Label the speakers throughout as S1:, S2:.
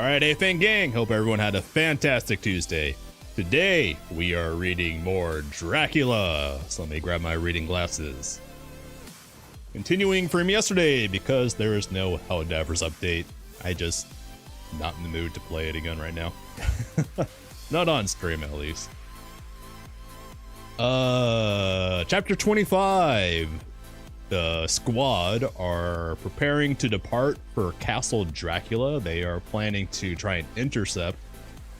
S1: Alright, A-Fan gang, hope everyone had a fantastic Tuesday. Today, we are reading more Dracula, so let me grab my reading glasses. Continuing from yesterday, because there is no Helldivers update, I just not in the mood to play it again right now. Not on stream, at least. Chapter 25. The squad are preparing to depart for Castle Dracula. They are planning to try and intercept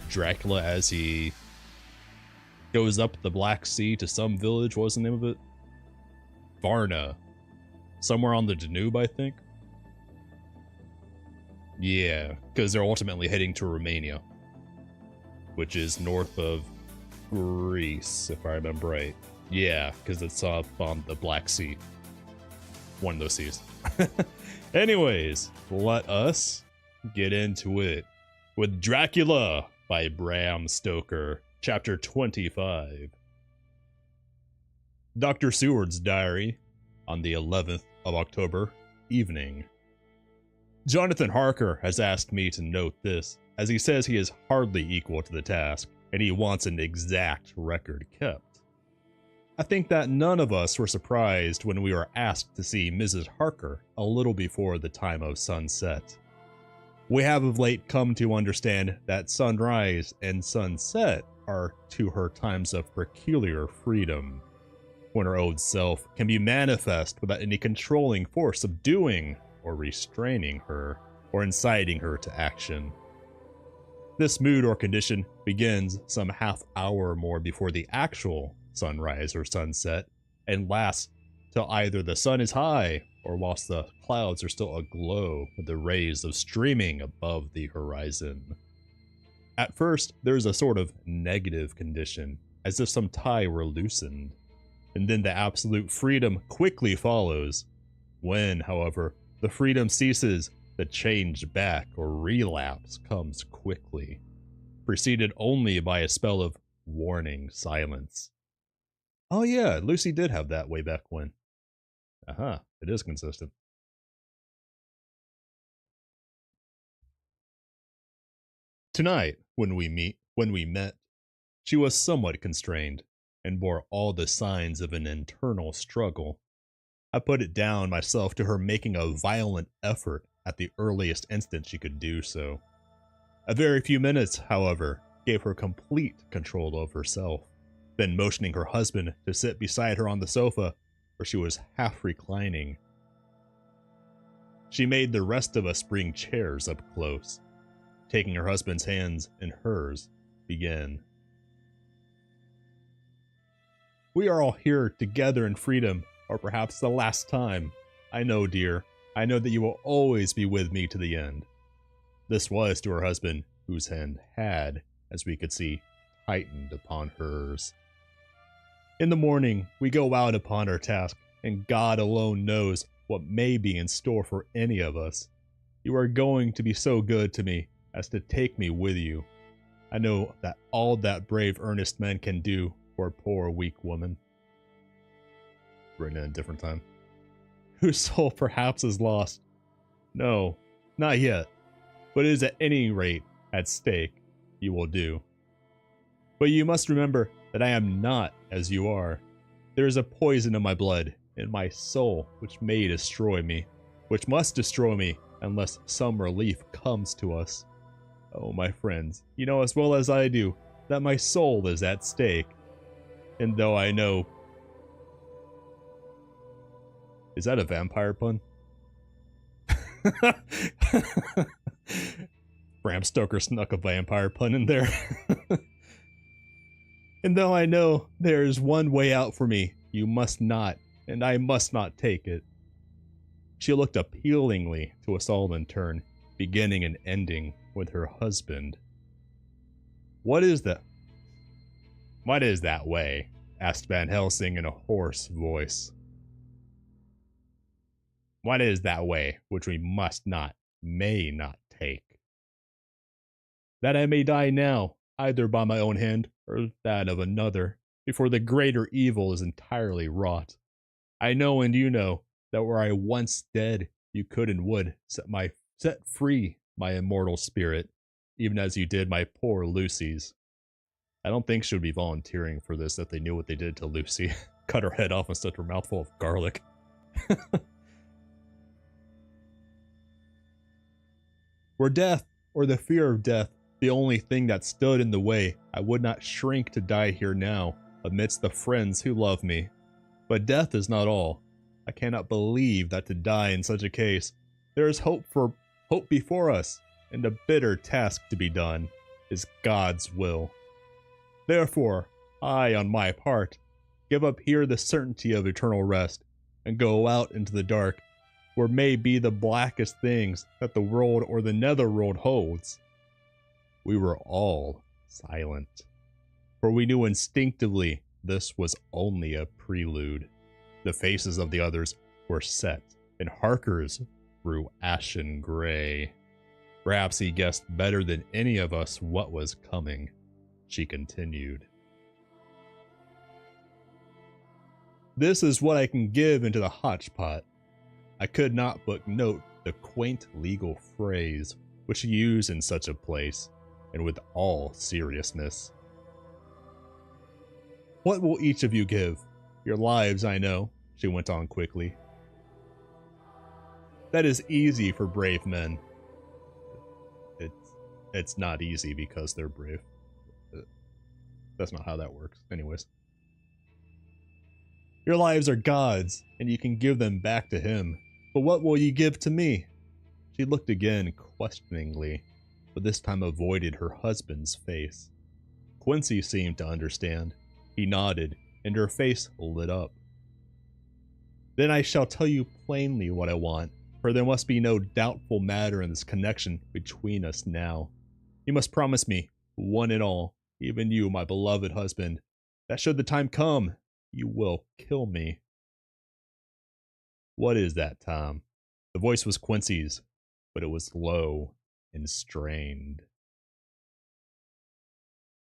S1: Dracula as he goes up the Black Sea to some village. What was the name of it? Varna. Somewhere on the Danube, I think. Yeah, because they're ultimately heading to Romania, which is north of Greece, if I remember right. Yeah, because it's up on the Black Sea. One of those seas. Anyways, let us get into it with Dracula by Bram Stoker, chapter 25. Dr. Seward's diary on the 11th of October, evening. Jonathan Harker has asked me to note this, as he says he is hardly equal to the task, and he wants an exact record kept. I think that none of us were surprised when we were asked to see Mrs. Harker a little before the time of sunset. We have of late come to understand that sunrise and sunset are to her times of peculiar freedom, when her old self can be manifest without any controlling force subduing or restraining her, or inciting her to action. This mood or condition begins some half hour or more before the actual sunrise or sunset, and lasts till either the sun is high or whilst the clouds are still aglow with the rays of streaming above the horizon. At first, there is a sort of negative condition, as if some tie were loosened, and then the absolute freedom quickly follows. When, however, the freedom ceases, the change back or relapse comes quickly, preceded only by a spell of warning silence. Oh yeah, Lucy did have that way back when. It is consistent. Tonight, when we met, she was somewhat constrained, and bore all the signs of an internal struggle. I put it down myself to her making a violent effort at the earliest instant she could do so. A very few minutes, however, gave her complete control of herself. Then motioning her husband to sit beside her on the sofa, where she was half reclining, she made the rest of us bring chairs up close. Taking her husband's hands in hers, began. We are all here together in freedom, or perhaps the last time. I know, dear, I know that you will always be with me to the end. This was to her husband, whose hand had, as we could see, tightened upon hers. In the morning, we go out upon our task, and God alone knows what may be in store for any of us. You are going to be so good to me as to take me with you. I know that all that brave, earnest men can do for a poor, weak woman. Written in a different time. Whose soul perhaps is lost. No, not yet, but it is at any rate at stake. You will do. But you must remember that I am not as you are. There is a poison in my blood, in my soul, which may destroy me, which must destroy me unless some relief comes to us. Oh, my friends, you know as well as I do that my soul is at stake. And though I know... Is that a vampire pun? Bram Stoker snuck a vampire pun in there. And though I know there is one way out for me, you must not, and I must not take it. She looked appealingly to us all in turn, beginning and ending with her husband. What is that way? Asked Van Helsing in a hoarse voice. What is that way which we must not, may not take? That I may die now, either by my own hand or that of another, before the greater evil is entirely wrought. I know and you know that were I once dead, you could and would set free my immortal spirit, even as you did my poor Lucy's. I don't think she would be volunteering for this if they knew what they did to Lucy. Cut her head off and stuffed her mouth full of garlic. Were death, or the fear of death, the only thing that stood in the way, I would not shrink to die here now, amidst the friends who love me. But death is not all. I cannot believe that to die in such a case, there is hope before us, and a bitter task to be done, is God's will. Therefore, I, on my part, give up here the certainty of eternal rest, and go out into the dark, where may be the blackest things that the world or the netherworld holds. We were all silent, for we knew instinctively this was only a prelude. The faces of the others were set, and Harker's grew ashen gray. Perhaps he guessed better than any of us what was coming. She continued. This is what I can give into the hotchpot. I could not but note the quaint legal phrase which you use in such a place, and with all seriousness. What will each of you give? Your lives, I know, she went on quickly. That is easy for brave men. It's not easy because they're brave. That's not how that works. Anyways. Your lives are God's, and you can give them back to him. But what will you give to me? She looked again questioningly, but this time avoided her husband's face. Quincy seemed to understand. He nodded, and her face lit up. Then I shall tell you plainly what I want, for there must be no doubtful matter in this connection between us now. You must promise me, one and all, even you, my beloved husband, that should the time come, you will kill me. What is that, Tom? The voice was Quincy's, but it was low and strained.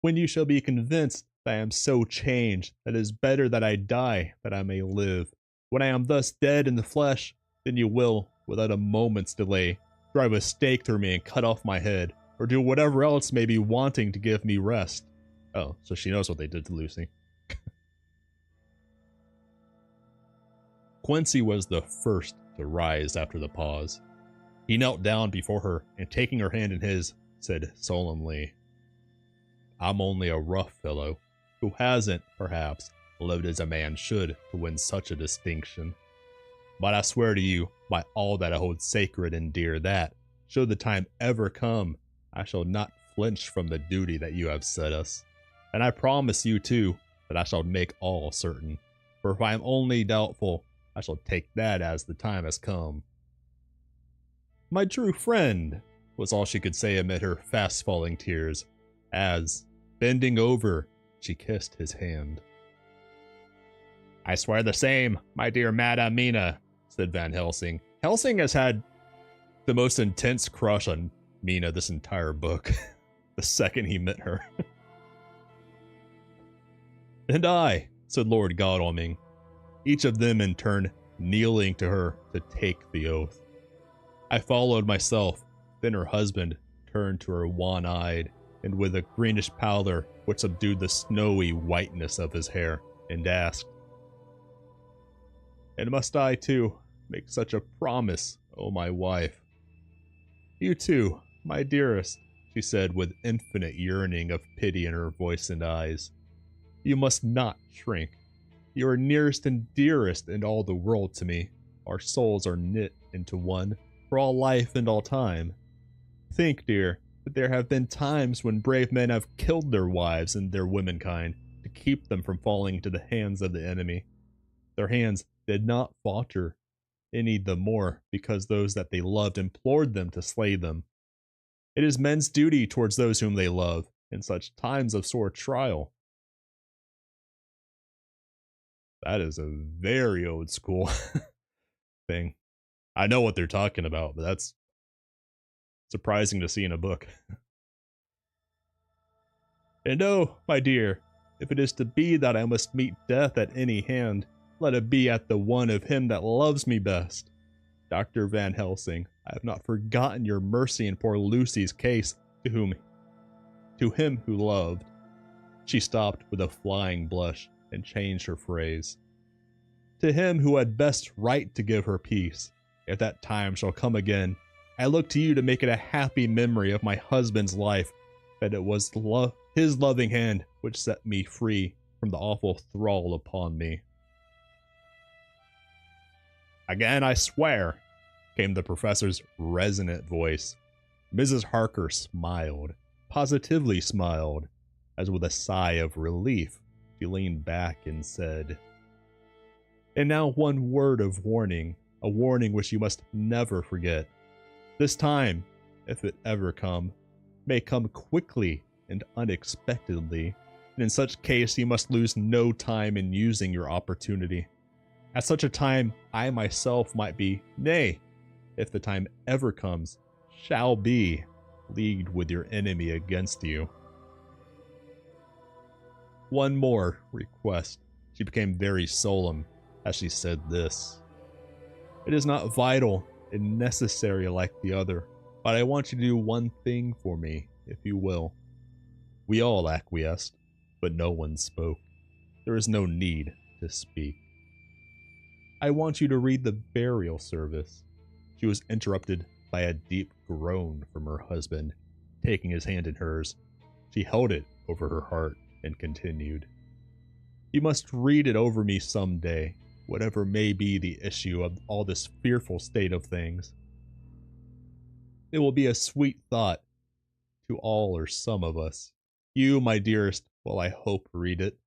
S1: When you shall be convinced that I am so changed that it is better that I die that I may live. When I am thus dead in the flesh, then you will, without a moment's delay, drive a stake through me and cut off my head, or do whatever else may be wanting to give me rest. Oh, so she knows what they did to Lucy. Quincy was the first to rise after the pause. He knelt down before her and, taking her hand in his, said solemnly, I'm only a rough fellow who hasn't, perhaps, lived as a man should to win such a distinction. But I swear to you, by all that I hold sacred and dear, that, should the time ever come, I shall not flinch from the duty that you have set us. And I promise you, too, that I shall make all certain. For if I am only doubtful, I shall take that as the time has come. My true friend, was all she could say amid her fast-falling tears, as, bending over, she kissed his hand. I swear the same, my dear Madame Mina, said Van Helsing. Helsing has had the most intense crush on Mina this entire book, the second he met her. And I, said Lord Godalming, each of them in turn kneeling to her to take the oath. I followed myself, then her husband turned to her wan-eyed, and with a greenish pallor which subdued the snowy whiteness of his hair, and asked, And must I, too, make such a promise, O my wife? You too, my dearest, she said with infinite yearning of pity in her voice and eyes. You must not shrink. You are nearest and dearest in all the world to me. Our souls are knit into one, for all life and all time. Think, dear, that there have been times when brave men have killed their wives and their womenkind to keep them from falling into the hands of the enemy. Their hands did not falter any the more because those that they loved implored them to slay them. It is men's duty towards those whom they love in such times of sore trial. That is a very old school thing. I know what they're talking about, but that's surprising to see in a book. And oh, my dear, if it is to be that I must meet death at any hand, let it be at the one of him that loves me best. Dr. Van Helsing, I have not forgotten your mercy in poor Lucy's case, to him who loved. She stopped with a flying blush and changed her phrase. To him who had best right to give her peace, if that time shall come again, I look to you to make it a happy memory of my husband's life, that it was his loving hand which set me free from the awful thrall upon me. Again I swear, came the professor's resonant voice. Mrs. Harker smiled, positively smiled, as with a sigh of relief, she leaned back and said, And now one word of warning, a warning which you must never forget. This time, if it ever come, may come quickly and unexpectedly, and in such case you must lose no time in using your opportunity. At such a time, I myself might be, nay, if the time ever comes, shall be, leagued with your enemy against you. One more request. She became very solemn as she said this. It is not vital and necessary like the other, but I want you to do one thing for me, if you will. We all acquiesced, but no one spoke. There is no need to speak. I want you to read the burial service. She was interrupted by a deep groan from her husband. Taking his hand in hers, she held it over her heart and continued, You must read it over me some day, whatever may be the issue of all this fearful state of things. It will be a sweet thought to all or some of us. You, my dearest, will I hope read it,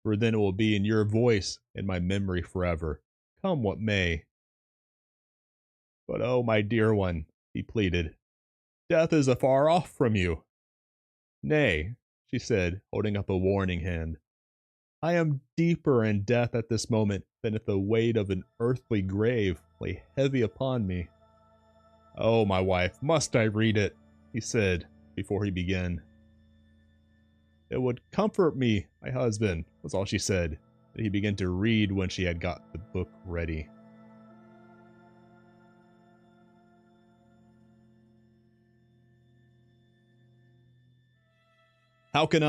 S1: for then it will be in your voice in my memory forever, come what may. But oh, my dear one, he pleaded, death is afar off from you. Nay, she said, holding up a warning hand. I am deeper in death at this moment than if the weight of an earthly grave lay heavy upon me. Oh, my wife, must I read it? He said before he began. It would comfort me, my husband, was all she said, and he began to read when she had got the book ready. How could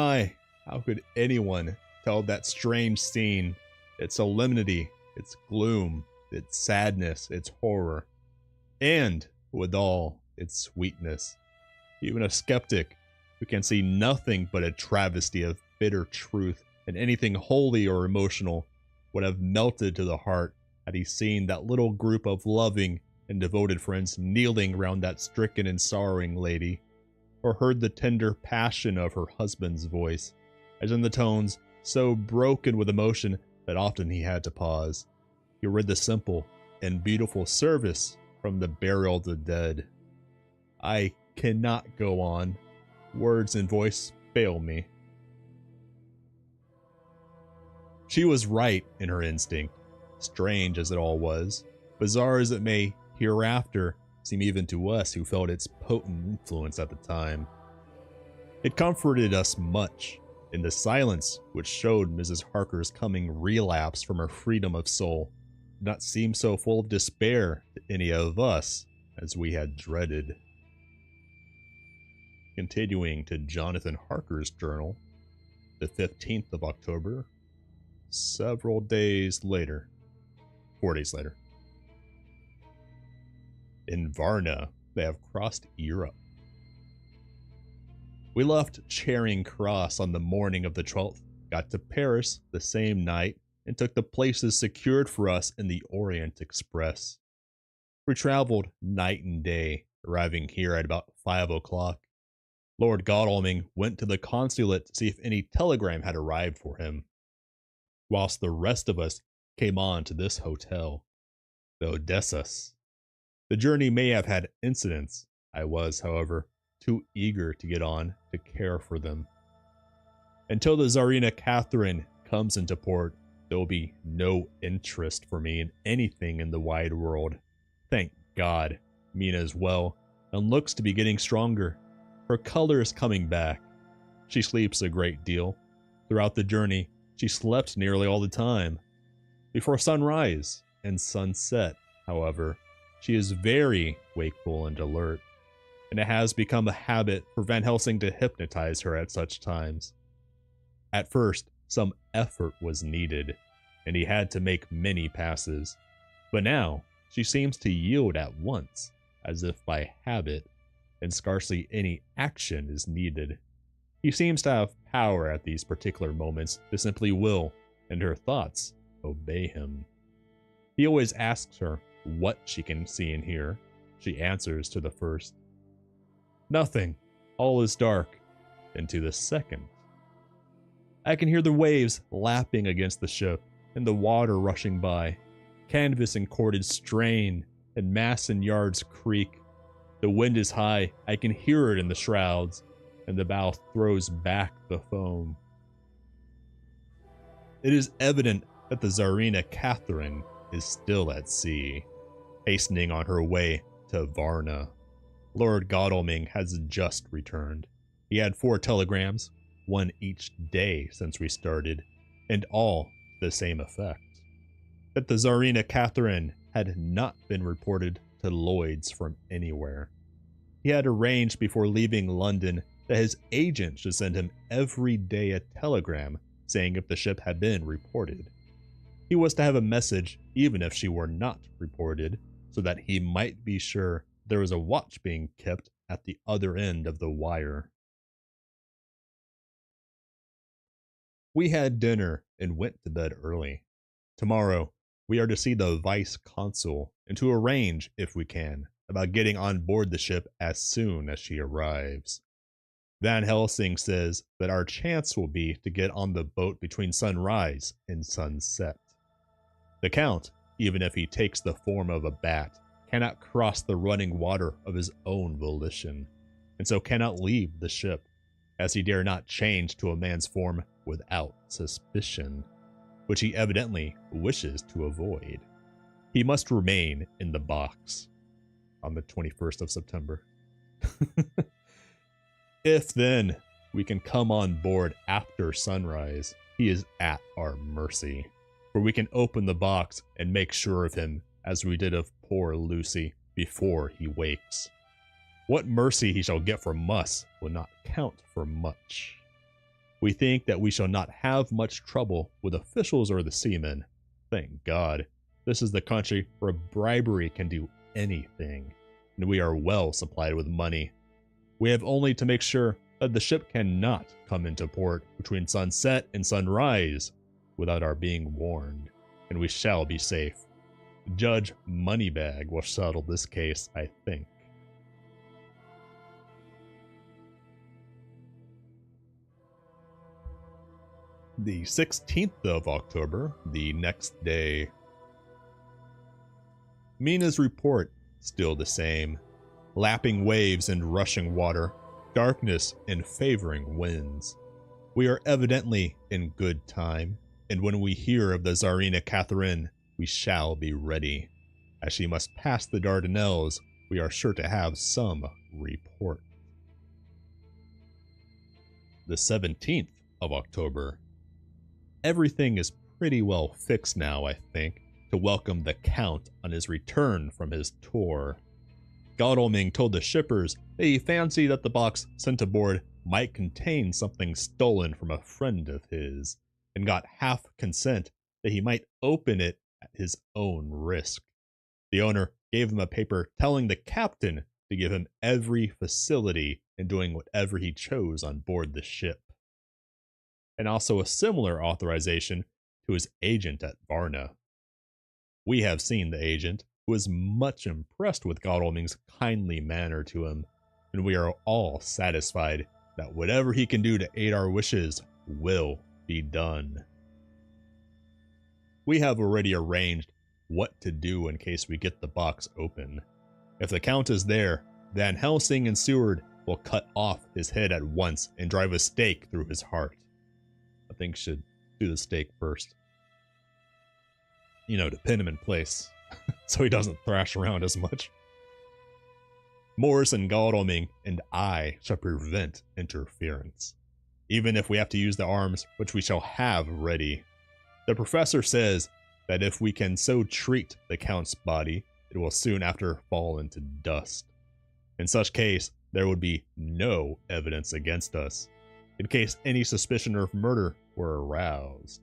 S1: anyone tell that strange scene, its solemnity, its gloom, its sadness, its horror, and, withal, its sweetness? Even a skeptic who can see nothing but a travesty of bitter truth and anything holy or emotional would have melted to the heart had he seen that little group of loving and devoted friends kneeling round that stricken and sorrowing lady, or heard the tender passion of her husband's voice, as in the tones so broken with emotion that often he had to pause. He read the simple and beautiful service from the burial of the dead. I cannot go on. Words and voice fail me. She was right in her instinct, strange as it all was, bizarre as it may hereafter seem even to us who felt its potent influence at the time. It comforted us much in the silence which showed Mrs. Harker's coming relapse from her freedom of soul did not seem so full of despair to any of us as we had dreaded. Continuing to Jonathan Harker's journal, the 15th of October, several days later, 4 days later. In Varna, they have crossed Europe. We left Charing Cross on the morning of the 12th, got to Paris the same night, and took the places secured for us in the Orient Express. We traveled night and day, arriving here at about 5 o'clock. Lord Godalming went to the consulate to see if any telegram had arrived for him, whilst the rest of us came on to this hotel, the Odessas. The journey may have had incidents. I was, however, too eager to get on to care for them. Until the Tsarina Catherine comes into port, there will be no interest for me in anything in the wide world. Thank God, Mina is well and looks to be getting stronger. Her color is coming back. She sleeps a great deal. Throughout the journey, she slept nearly all the time. Before sunrise and sunset, however, she is very wakeful and alert. and it has become a habit for Van Helsing to hypnotize her at such times. At first, some effort was needed, and he had to make many passes, but now she seems to yield at once, as if by habit, and scarcely any action is needed. He seems to have power at these particular moments to simply will, and her thoughts obey him. He always asks her what she can see and hear. She answers to the first, "Nothing, all is dark," and to the second, "I can hear the waves lapping against the ship, and the water rushing by. Canvas and cordage strain, and masts and yards creak. The wind is high, I can hear it in the shrouds, and the bow throws back the foam." It is evident that the Tsarina Catherine is still at sea, hastening on her way to Varna. Lord Godalming has just returned. He had 4 telegrams, one each day since we started, and all to the same effect: that the Tsarina Catherine had not been reported to Lloyd's from anywhere. He had arranged before leaving London that his agent should send him every day a telegram saying if the ship had been reported. He was to have a message even if she were not reported, so that he might be sure there was a watch being kept at the other end of the wire. We had dinner and went to bed early. Tomorrow, we are to see the vice consul and to arrange, if we can, about getting on board the ship as soon as she arrives. Van Helsing says that our chance will be to get on the boat between sunrise and sunset. The Count, even if he takes the form of a bat, cannot cross the running water of his own volition, and so cannot leave the ship, as he dare not change to a man's form without suspicion, which he evidently wishes to avoid. He must remain in the box on the 21st of September. If then we can come on board after sunrise, he is at our mercy, for we can open the box and make sure of him, as we did of poor Lucy, before he wakes. What mercy he shall get from us will not count for much. We think that we shall not have much trouble with officials or the seamen. Thank God, this is the country where bribery can do anything, and we are well supplied with money. We have only to make sure that the ship cannot come into port between sunset and sunrise without our being warned, and we shall be safe. Judge Moneybag will settle this case, I think. The 16th of October, the next day. Mina's report, still the same. Lapping waves and rushing water, darkness and favoring winds. We are evidently in good time, and when we hear of the Tsarina Catherine, we shall be ready. As she must pass the Dardanelles, we are sure to have some report. The 17th of October. Everything is pretty well fixed now, I think, to welcome the Count on his return from his tour. Godalming told the shippers that he fancied that the box sent aboard might contain something stolen from a friend of his, and got half consent that he might open it at his own risk. The owner gave him a paper telling the captain to give him every facility in doing whatever he chose on board the ship, and also a similar authorization to his agent at Varna. We have seen the agent, who is much impressed with Godalming's kindly manner to him, and we are all satisfied that whatever he can do to aid our wishes will be done. We have already arranged what to do in case we get the box open. If the Count is there, Van Helsing and Seward will cut off his head at once and drive a stake through his heart. I think should do the stake first. To pin him in place, so he doesn't thrash around as much. Morris and Godalming and I shall prevent interference, even if we have to use the arms which we shall have ready. The professor says that if we can so treat the Count's body, it will soon after fall into dust. In such case, there would be no evidence against us, in case any suspicion of murder were aroused.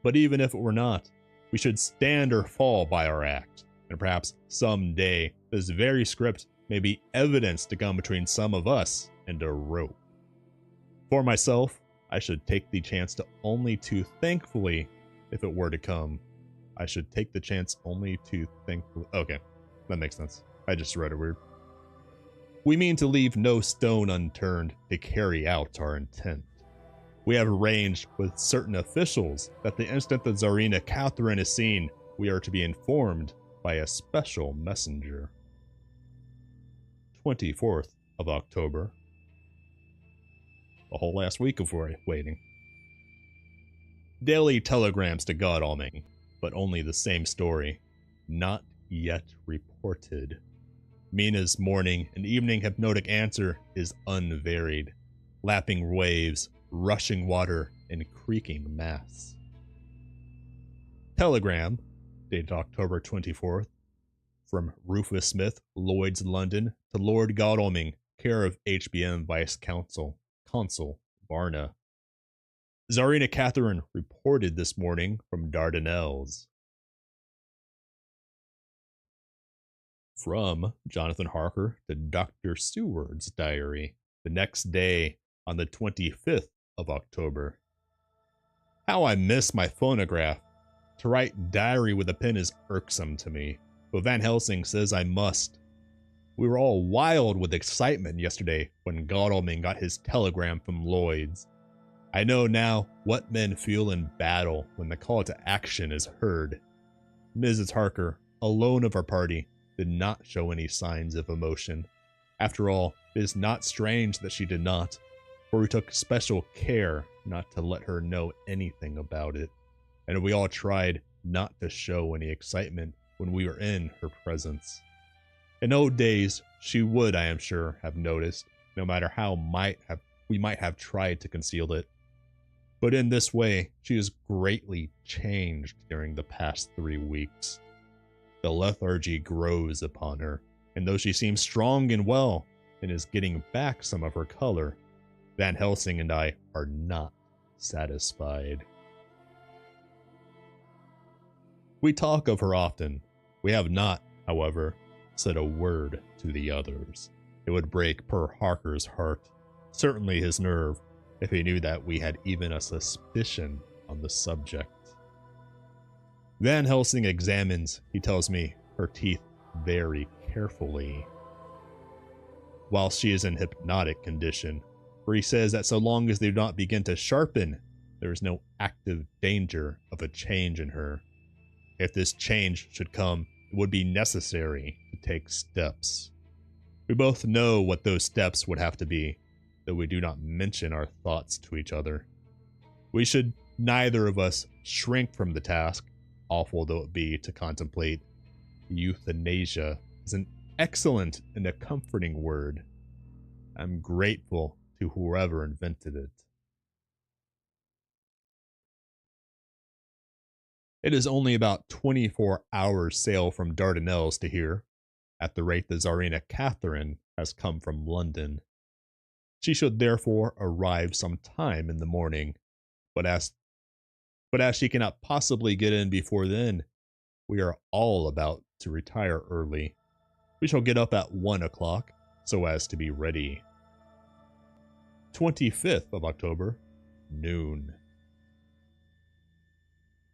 S1: But even if it were not, we should stand or fall by our act, and perhaps someday this very script may be evidence to come between some of us and a rope. For myself, I should take the chance to only too thankfully, if it were to come, I should take the chance only to thankfully. Okay, that makes sense. I just read it weird. We mean to leave no stone unturned to carry out our intent. We have arranged with certain officials that the instant the Tsarina Catherine is seen, we are to be informed by a special messenger. 24th of October. A whole last week of waiting. Daily telegrams to Godalming, but only the same story. Not yet reported. Mina's morning and evening hypnotic answer is unvaried. Lapping waves, rushing water, and creaking masts. Telegram, dated October 24th, from Rufus Smith, Lloyd's, London, to Lord Godalming, care of HBM Vice Consul Varna. Tsarina Catherine reported this morning from Dardanelles. From Jonathan Harker to Dr. Seward's diary, the next day on the 25th of October. How I miss my phonograph. To write diary with a pen is irksome to me, but Van Helsing says I must. We were all wild with excitement yesterday when Godalming got his telegram from Lloyd's. I know now what men feel in battle when the call to action is heard. Mrs. Harker, alone of our party, did not show any signs of emotion. After all, it is not strange that she did not, for we took special care not to let her know anything about it, and we all tried not to show any excitement when we were in her presence. In old days, she would, I am sure, have noticed, no matter how we might have tried to conceal it. But in this way, she has greatly changed during the past 3 weeks. The lethargy grows upon her, and though she seems strong and well, and is getting back some of her color, Van Helsing and I are not satisfied. We talk of her often. We have not, however, said a word to the others. It would break poor Harker's heart, certainly his nerve, if he knew that we had even a suspicion on the subject. Van Helsing examines, he tells me, her teeth very carefully. While she is in hypnotic condition, for he says that so long as they do not begin to sharpen, there is no active danger of a change in her. If this change should come, it would be necessary to take steps. We both know what those steps would have to be, though we do not mention our thoughts to each other. We should neither of us shrink from the task, awful though it be to contemplate. Euthanasia is an excellent and a comforting word. I'm grateful to whoever invented it. It is only about 24 hours sail from Dardanelles to here, at the rate the Tsarina Catherine has come from London. She should therefore arrive some time in the morning, but as she cannot possibly get in before then, we are all about to retire early. We shall get up at 1 o'clock, so as to be ready. 25th of October, noon.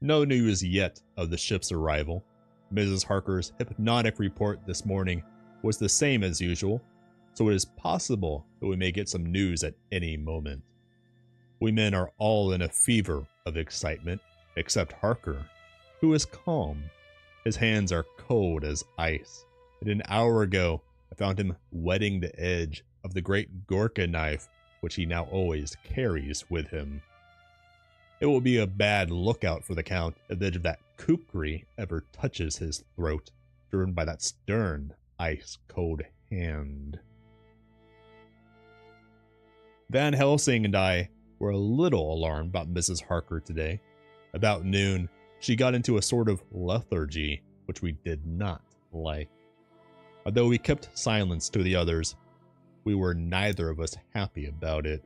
S1: No news yet of the ship's arrival. Mrs. Harker's hypnotic report this morning was the same as usual, so it is possible that we may get some news at any moment. We men are all in a fever of excitement, except Harker, who is calm. His hands are cold as ice, and an hour ago I found him wetting the edge of the great Gorka knife which he now always carries with him. It will be a bad lookout for the Count if the edge of that kukri ever touches his throat, driven by that stern, ice-cold hand. Van Helsing and I were a little alarmed about Mrs. Harker today. About noon, she got into a sort of lethargy, which we did not like. Although we kept silence to the others, we were neither of us happy about it.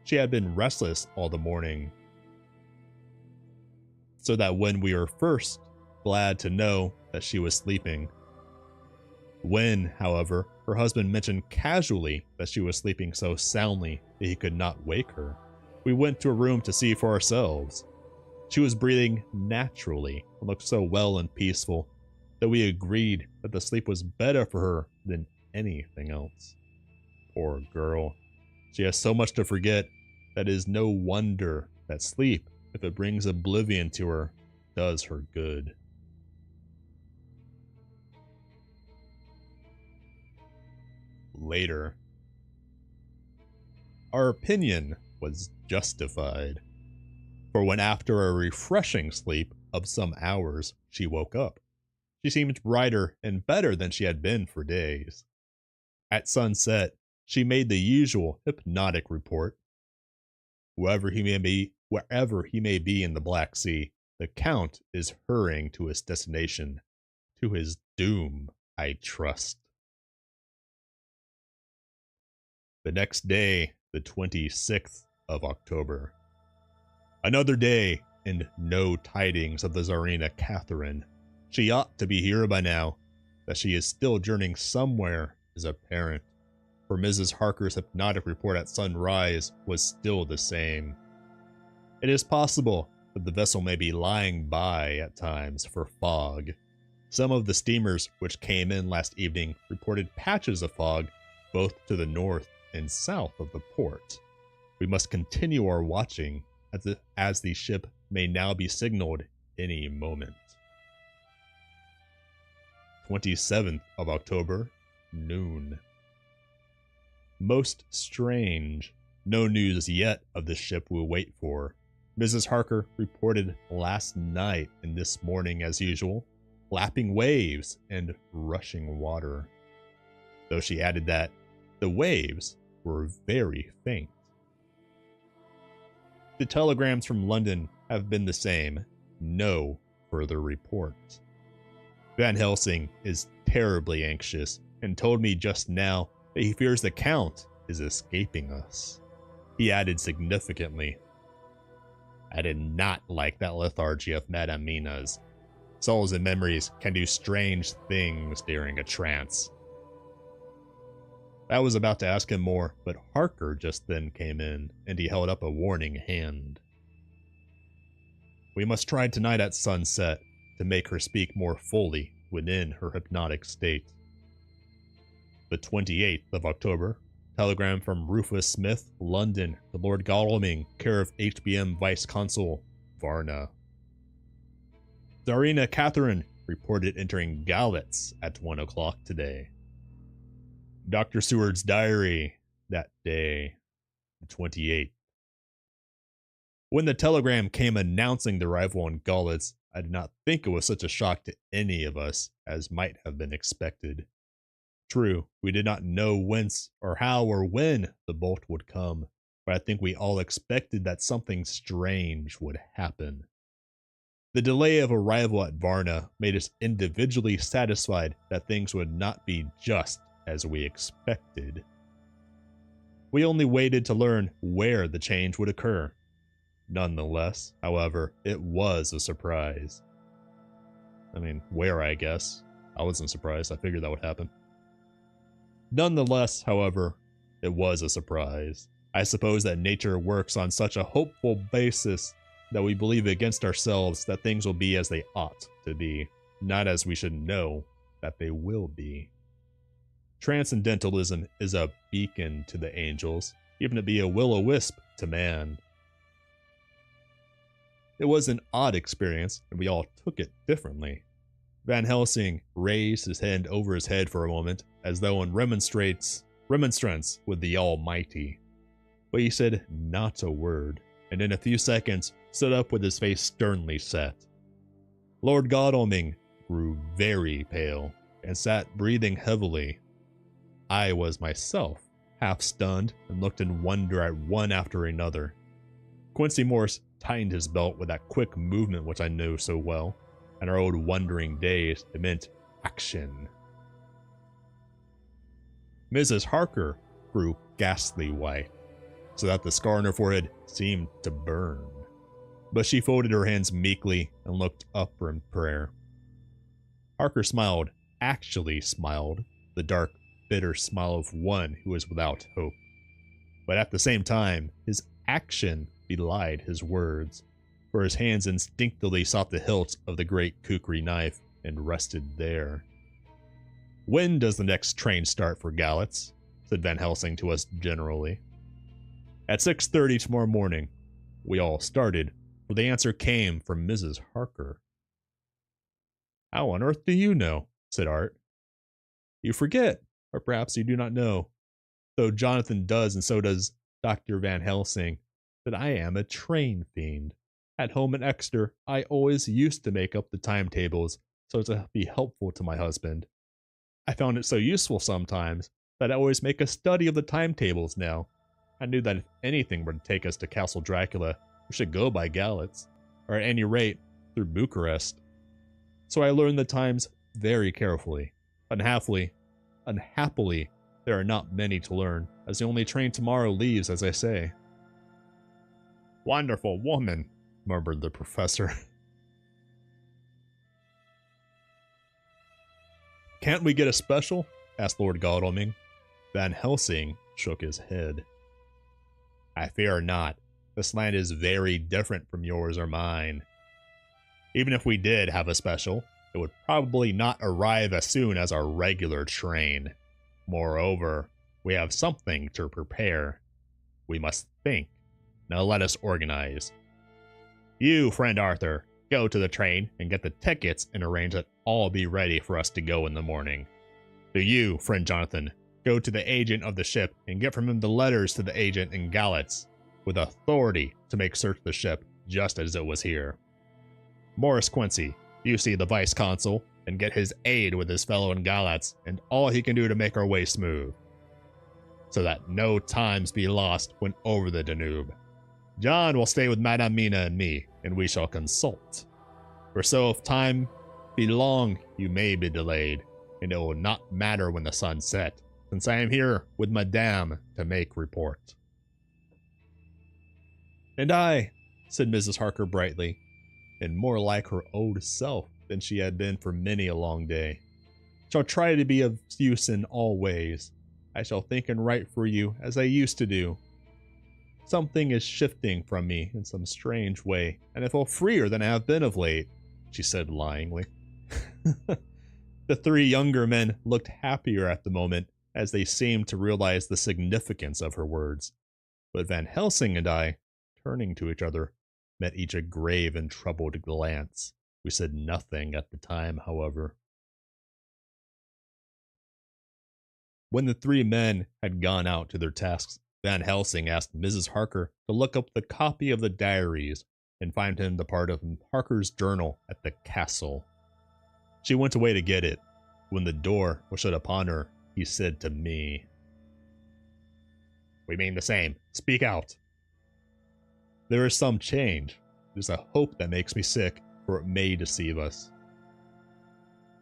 S1: She had been restless all the morning, so that when we were first glad to know that she was sleeping. When, however, her husband mentioned casually that she was sleeping so soundly that he could not wake her, we went to a room to see for ourselves. She was breathing naturally and looked so well and peaceful that we agreed that the sleep was better for her than anything else. Poor girl. She has so much to forget that it is no wonder that sleep, if it brings oblivion to her, does her good. Later. Our opinion was justified, for when after a refreshing sleep of some hours she woke up, she seemed brighter and better than she had been for days. At sunset, she made the usual hypnotic report. Wherever he may be in the Black Sea, the Count is hurrying to his destination, to his doom, I trust. The next day, the 26th of October. Another day, and no tidings of the Tsarina Catherine. She ought to be here by now. That she is still journeying somewhere is apparent, for Mrs. Harker's hypnotic report at sunrise was still the same. It is possible that the vessel may be lying by at times for fog. Some of the steamers which came in last evening reported patches of fog both to the north and south of the port. We must continue our watching as the ship may now be signaled any moment. 27th of October, noon. Most strange. No news yet of the ship we'll wait for. Mrs. Harker reported last night and this morning as usual, lapping waves and rushing water. Though she added that the waves were very faint. The telegrams from London have been the same. No further reports. Van Helsing is terribly anxious and told me just now that he fears the Count is escaping us. He added significantly, I did not like that lethargy of Madame Mina's. Souls and memories can do strange things during a trance. I was about to ask him more, but Harker just then came in, and he held up a warning hand. We must try tonight at sunset to make her speak more fully within her hypnotic state. The 28th of October, telegram from Rufus Smith, London, to Lord Godalming, care of HBM Vice Consul, Varna. Tsarina Catherine reported entering Galitz at 1 o'clock today. Dr. Seward's diary that day, the 28th. When the telegram came announcing the arrival in Galitz, I did not think it was such a shock to any of us as might have been expected. True, we did not know whence or how or when the bolt would come, but I think we all expected that something strange would happen. The delay of arrival at Varna made us individually satisfied that things would not be just as we expected. We only waited to learn where the change would occur. Nonetheless, however, it was a surprise. I mean, where, I guess. I wasn't surprised. I figured that would happen. Nonetheless, however, it was a surprise. I suppose that nature works on such a hopeful basis that we believe against ourselves that things will be as they ought to be, not as we should know that they will be. Transcendentalism is a beacon to the angels, even to be a will-o-wisp to man. It was an odd experience, and we all took it differently. Van Helsing raised his hand over his head for a moment, as though in remonstrance with the Almighty. But he said not a word, and in a few seconds stood up with his face sternly set. Lord Godalming grew very pale, and sat breathing heavily. I was myself half stunned, and looked in wonder at one after another. Quincy Morse tightened his belt with that quick movement which I knew so well. In our old wondering days, it meant action. Mrs. Harker grew ghastly white, so that the scar on her forehead seemed to burn. But she folded her hands meekly and looked up in prayer. Harker smiled, actually smiled, the dark, bitter smile of one who is without hope. But at the same time, his action belied his words, for his hands instinctively sought the hilt of the great kukri knife and rested there. "When does the next train start for Galitz?" said Van Helsing to us generally. "At 6:30 tomorrow morning." We all started, for the answer came from Mrs. Harker. "How on earth do you know?" said Art. "You forget, or perhaps you do not know, though Jonathan does and so does Dr. Van Helsing, that I am a train fiend. At home in Exeter, I always used to make up the timetables so to be helpful to my husband. I found it so useful sometimes that I always make a study of the timetables now. I knew that if anything were to take us to Castle Dracula, we should go by Galitz, or at any rate, through Bucharest. So I learned the times very carefully. Unhappily, there are not many to learn, as the only train tomorrow leaves, as I say." "Wonderful woman," murmured the professor. "Can't we get a special?" asked Lord Godalming. Van Helsing shook his head. "I fear not. This land is very different from yours or mine. Even if we did have a special, it would probably not arrive as soon as our regular train. Moreover, we have something to prepare. We must think. Now let us organize. You, friend Arthur, go to the train and get the tickets and arrange that all be ready for us to go in the morning. Do you, friend Jonathan, go to the agent of the ship and get from him the letters to the agent in Galitz, with authority to make search of the ship just as it was here. Morris Quincy, you see the vice consul and get his aid with his fellow in Galitz and all he can do to make our way smooth, so that no times be lost when over the Danube. John will stay with Madame Mina and me, and we shall consult. For so if time be long, you may be delayed, and it will not matter when the sun set, since I am here with Madame to make report." "And I," said Mrs. Harker brightly, and more like her old self than she had been for many a long day, "shall try to be of use in all ways. I shall think and write for you as I used to do. Something is shifting from me in some strange way, and I feel freer than I have been of late," she said lyingly. The three younger men looked happier at the moment, as they seemed to realize the significance of her words. But Van Helsing and I, turning to each other, met each a grave and troubled glance. We said nothing at the time, however. When the three men had gone out to their tasks, Van Helsing asked Mrs. Harker to look up the copy of the diaries and find him the part of Harker's journal at the castle. She went away to get it. When the door was shut upon her, he said to me, "We mean the same. Speak out." "There is some change. There's a hope that makes me sick, for it may deceive us."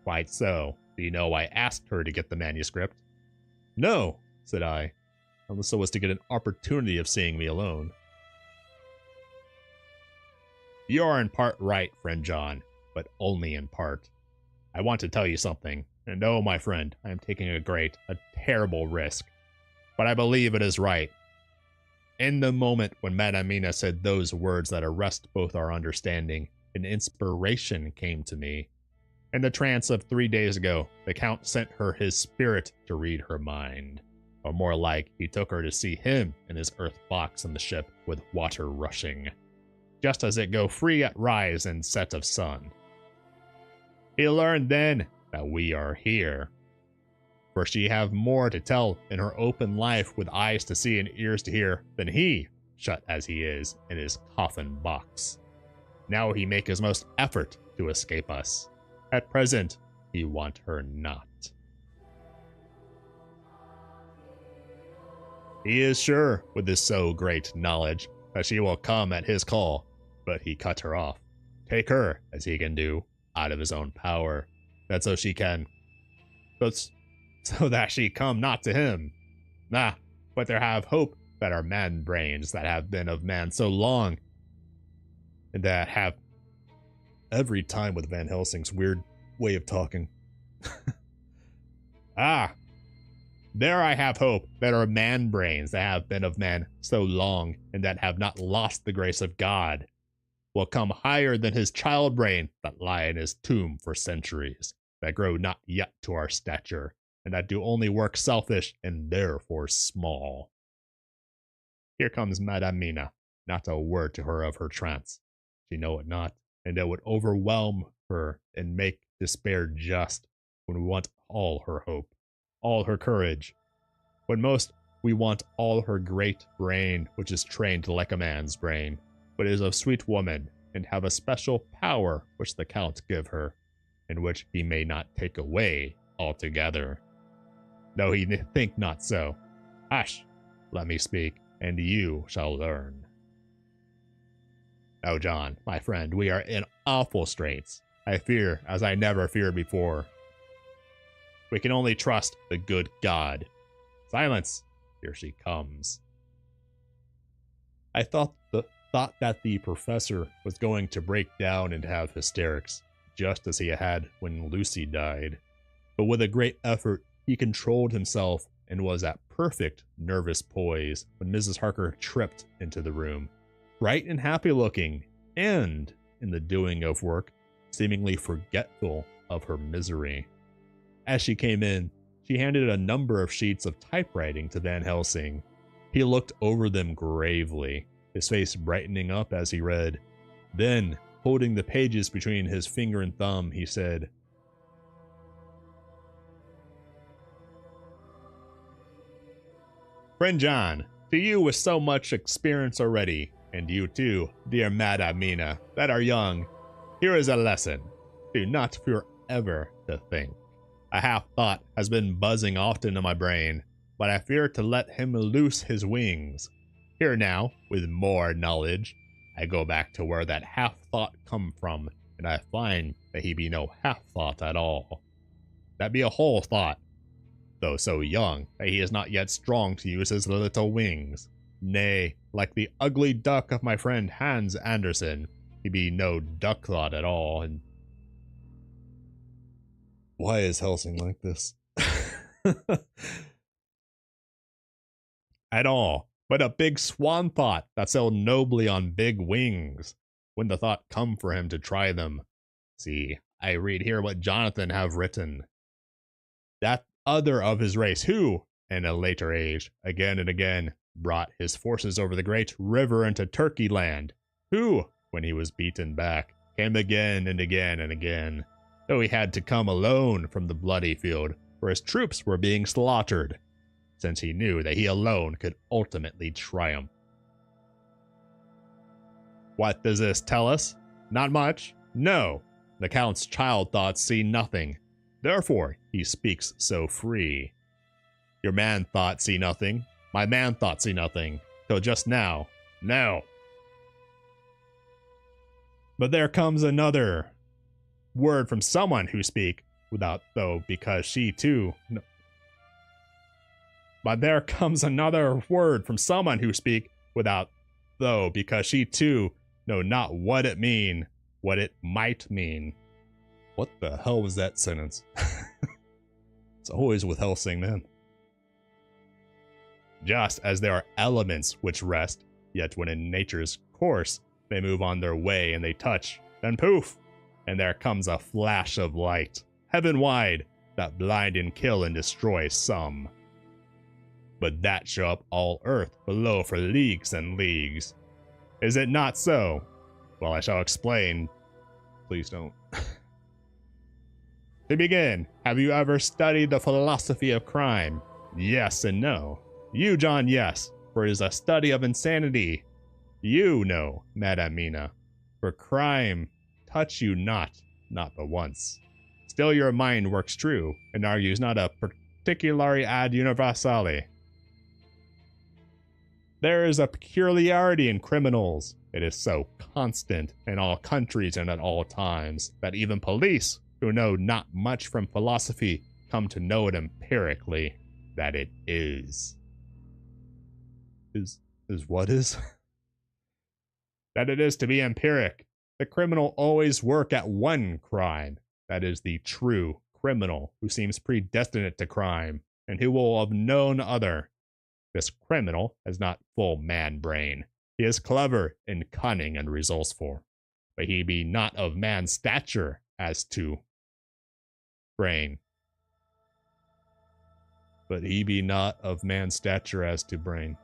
S1: "Quite so. Do you know I asked her to get the manuscript?" "No," said I, unless it was to get an opportunity of seeing me alone. "You are in part right, friend John, but only in part. I want to tell you something, and oh, my friend, I am taking a terrible risk, but I believe it is right. In the moment when Madame Mina said those words that arrest both our understanding, an inspiration came to me. In the trance of 3 days ago, the Count sent her his spirit to read her mind. Or more like, he took her to see him in his earth box in the ship with water rushing, just as it go free at rise and set of sun. He learned then that we are here. For she have more to tell in her open life with eyes to see and ears to hear than he, shut as he is, in his coffin box. Now he make his most effort to escape us. At present, he want her not. He is sure, with his so great knowledge, that she will come at his call, but he cut her off. Take her, as he can do, out of his own power, that so that she come not to him. Ah, but there have hope that are man brains that have been of man so long, and that have every time with Van Helsing's weird way of talking. There I have hope that are man brains that have been of man so long, and that have not lost the grace of God, will come higher than his child brain that lie in his tomb for centuries, that grow not yet to our stature, and that do only work selfish and therefore small. Here comes Madame Mina, not a word to her of her trance. She know it not, and it would overwhelm her and make despair just, when we want all her hope, all her courage, when most we want all her great brain, which is trained like a man's brain, but is of sweet woman, and have a special power which the Count give her, and which he may not take away altogether. Though he think not so. Hush, let me speak, and you shall learn. Oh, John, my friend, we are in awful straits. I fear as I never feared before. We can only trust the good God. Silence! Here she comes. I thought that the professor was going to break down and have hysterics, just as he had when Lucy died. But with a great effort, he controlled himself and was at perfect nervous poise when Mrs. Harker tripped into the room, bright and happy looking, and, in the doing of work, seemingly forgetful of her misery. As she came in, she handed a number of sheets of typewriting to Van Helsing. He looked over them gravely, his face brightening up as he read. Then, holding the pages between his finger and thumb, he said, "Friend John, to you with so much experience already, and you too, dear Madame Mina, that are young, here is a lesson. Do not fear ever to think. A half-thought has been buzzing often in my brain, but I fear to let him loose his wings. Here now, with more knowledge, I go back to where that half-thought come from, and I find that he be no half-thought at all. That be a whole thought, though so young that he is not yet strong to use his little wings. Nay, like the ugly duck of my friend Hans Andersen, he be no duck-thought at all, and..." Why is Helsing like this? At all, but a big swan thought that sailed nobly on big wings, when the thought come for him to try them. See, I read here what Jonathan have written. That other of his race who, in a later age, again and again, brought his forces over the great river into Turkey land, who, when he was beaten back, came again and again and again, though he had to come alone from the bloody field, where his troops were being slaughtered, since he knew that he alone could ultimately triumph. What does this tell us? Not much. No, the Count's child thoughts see nothing. Therefore, he speaks so free. Your man thought see nothing. My man thought see nothing. Till just now. No. But there comes another word from someone who speak without though, because she too... No. But there comes another word from someone who speak without though, because she too know not what it mean, what it might mean. What the hell was that sentence? It's always with Helsing, man. Just as there are elements which rest, yet when in nature's course they move on their way and they touch, then poof, and there comes a flash of light, heaven-wide, that blind and kill and destroy some. But that show up all earth below for leagues and leagues. Is it not so? Well, I shall explain. Please don't. To begin, have you ever studied the philosophy of crime? Yes and no. You, John, yes, for it is a study of insanity. You know, Madame Mina, for crime touch you not but once. Still your mind works true, and argues not a particulari ad universale. There is a peculiarity in criminals. It is so constant in all countries and at all times, that even police, who know not much from philosophy, come to know it empirically, that it is. Is what is? That it is to be empiric. The criminal always work at one crime. That is the true criminal who seems predestinate to crime, and who will have known other. This criminal has not full man brain. He is clever and cunning and resourceful, but he be not of man's stature as to brain. But he be not of man's stature as to brain.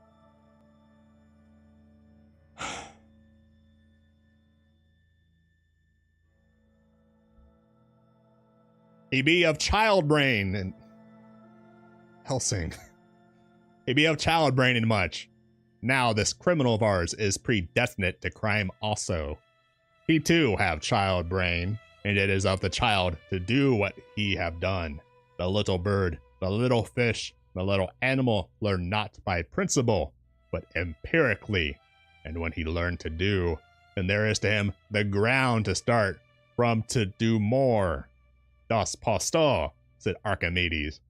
S1: He be of child brain and Helsing. He be of child brain and much. Now this criminal of ours is predestinate to crime also. He too have child brain, and it is of the child to do what he have done. The little bird, the little fish, the little animal learn not by principle, but empirically. And when he learn to do, then there is to him the ground to start from to do more. Das pastor, said Archimedes.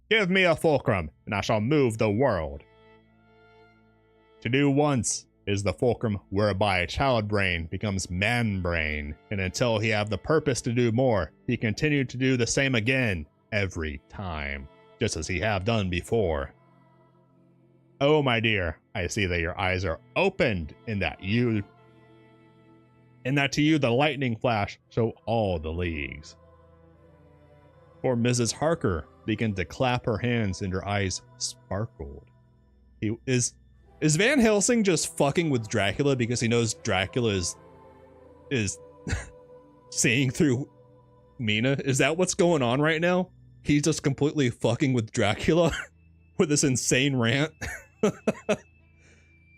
S1: Give me a fulcrum, and I shall move the world. To do once is the fulcrum whereby child brain becomes man brain, and until he have the purpose to do more, he continued to do the same again every time, just as he have done before. Oh, my dear, I see that your eyes are opened, and that to you the lightning flash show all the leagues. For Mrs. Harker began to clap her hands, and her eyes sparkled. Is Van Helsing just fucking with Dracula because he knows Dracula is seeing through Mina? Is that what's going on right now? He's just completely fucking with Dracula with this insane rant.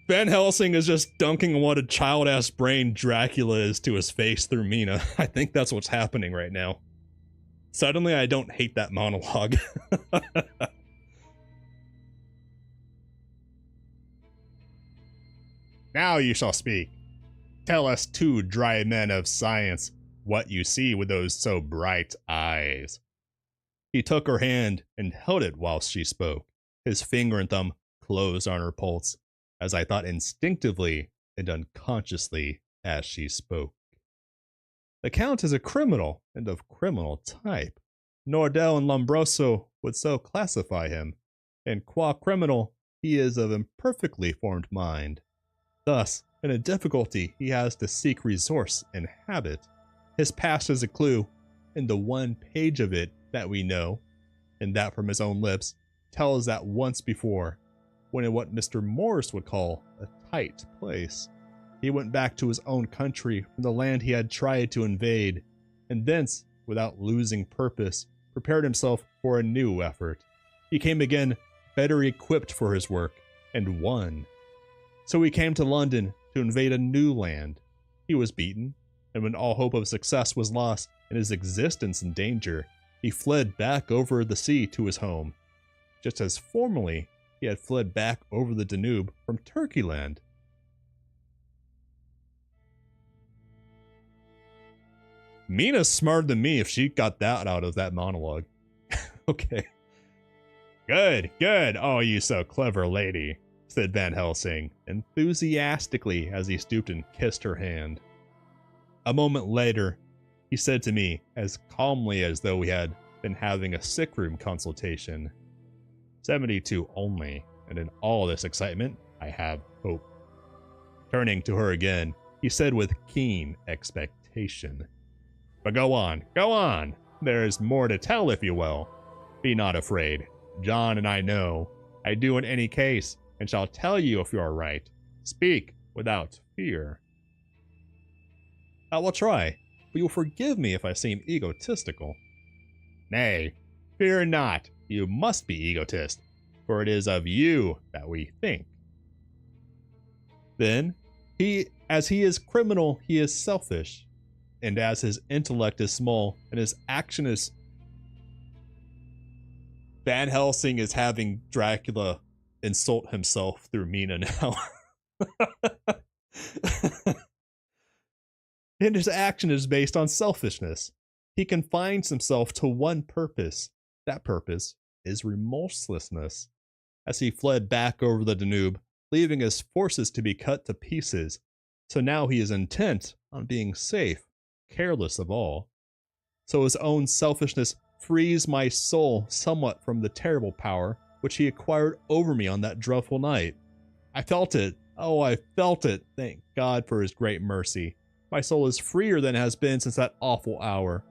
S1: Van Helsing is just dunking what a child-ass brain Dracula is to his face through Mina. I think that's what's happening right now. Suddenly, I don't hate that monologue. Now you shall speak. Tell us two dry men of science what you see with those so bright eyes. He took her hand and held it whilst she spoke, his finger and thumb closed on her pulse, as I thought instinctively and unconsciously as she spoke. The Count is a criminal, and of criminal type. Nordell and Lombroso would so classify him, and qua criminal, he is of imperfectly formed mind. Thus, in a difficulty he has to seek resource and habit. His past is a clue, and the one page of it that we know, and that from his own lips, tells that once before, when in what Mr. Morris would call a tight place, he went back to his own country from the land he had tried to invade, and thence, without losing purpose, prepared himself for a new effort. He came again better equipped for his work, and won. So he came to London to invade a new land. He was beaten, and when all hope of success was lost and his existence in danger, he fled back over the sea to his home, just as formerly he had fled back over the Danube from Turkeyland. Mina's smarter than me if she got that out of that monologue. Okay. Good, good. Oh, you so clever lady, said Van Helsing, enthusiastically as he stooped and kissed her hand. A moment later, he said to me, as calmly as though we had been having a sick-room consultation, 72 only, and in all this excitement, I have hope. Turning to her again, he said with keen expectation, but go on, there is more to tell if you will. Be not afraid. John and I know. I do in any case, and shall tell you if you are right. Speak without fear. I will try, but you will forgive me if I seem egotistical. Nay, fear not, you must be egotist, for it is of you that we think. Then, as he is criminal, he is selfish, and as his intellect is small, and his action is... Van Helsing is having Dracula insult himself through Mina now. And his action is based on selfishness. He confines himself to one purpose. That purpose is remorselessness. As he fled back over the Danube, leaving his forces to be cut to pieces. So now he is intent on being safe, careless of all. So his own selfishness frees my soul somewhat from the terrible power which he acquired over me on that dreadful night. I felt it. Oh, I felt it. Thank God for his great mercy. My soul is freer than it has been since that awful hour.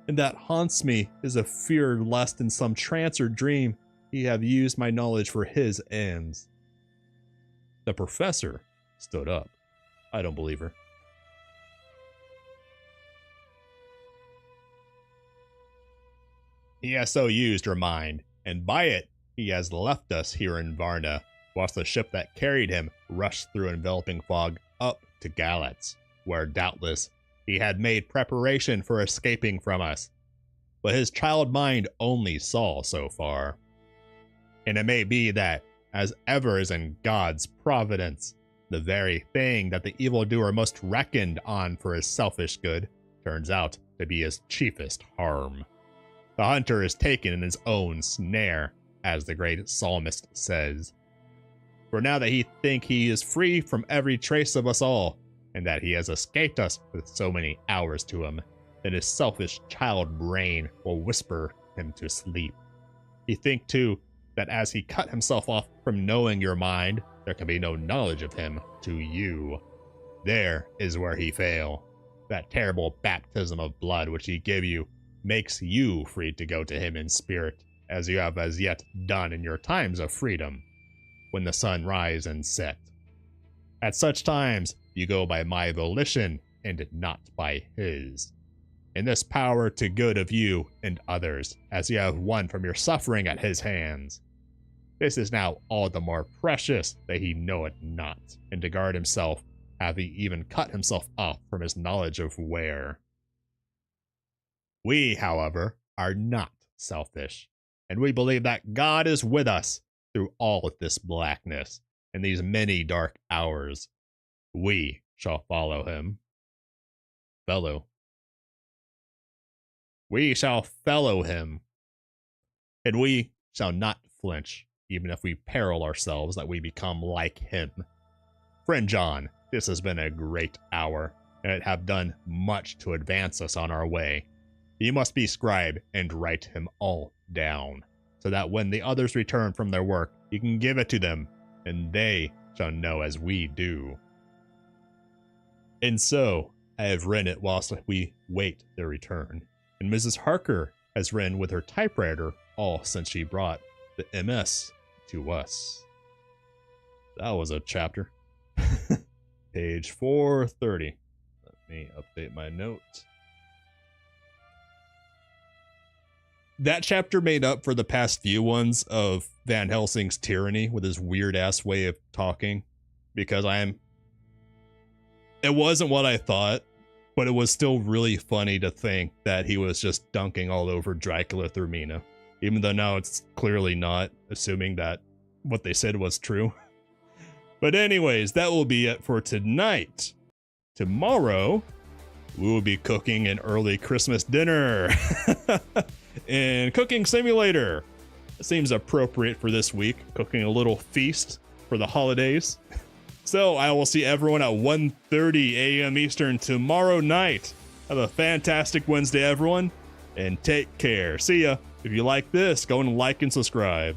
S1: And that haunts me is a fear lest in some trance or dream he have used my knowledge for his ends. The professor stood up. I don't believe her. He has so used her mind, and by it he has left us here in Varna, whilst the ship that carried him rushed through enveloping fog up to Galatz, where doubtless he had made preparation for escaping from us. But his child mind only saw so far. And it may be that, as ever is in God's providence, the very thing that the evildoer most reckoned on for his selfish good turns out to be his chiefest harm. The hunter is taken in his own snare, as the great psalmist says. For now that he think he is free from every trace of us all, and that he has escaped us with so many hours to him, then his selfish child brain will whisper him to sleep. He think too that as he cut himself off from knowing your mind, there can be no knowledge of him to you. There is where he fail. That terrible baptism of blood which he give you makes you free to go to him in spirit, as you have as yet done in your times of freedom, when the sun rise and set. At such times you go by my volition and not by his. In this power to good of you and others, as you have won from your suffering at his hands. This is now all the more precious that he know it not, and to guard himself have he even cut himself off from his knowledge of where. We, however, are not selfish, and we believe that God is with us through all of this blackness and these many dark hours. We shall follow him. Fellow. We shall fellow him, and we shall not flinch, even if we peril ourselves that we become like him. Friend John, this has been a great hour, and it have done much to advance us on our way. You must be scribe and write him all down, so that when the others return from their work, you can give it to them, and they shall know as we do. And so, I have written it whilst we wait their return, and Mrs. Harker has written with her typewriter all since she brought the MS to us. That was a chapter. Page 430. Let me update my note. That chapter made up for the past few ones of Van Helsing's tyranny with his weird ass way of talking, because it wasn't what I thought, but it was still really funny to think that he was just dunking all over Dracula through Mina, even though now it's clearly not, assuming that what they said was true. But anyways, that will be it for tonight. Tomorrow, we will be cooking an early Christmas dinner in Cooking Simulator. It seems appropriate for this week, cooking a little feast for the holidays. So I will see everyone at 1:30 a.m. Eastern tomorrow night. Have a fantastic Wednesday, everyone, and take care. See ya. If you like this, go and like and subscribe.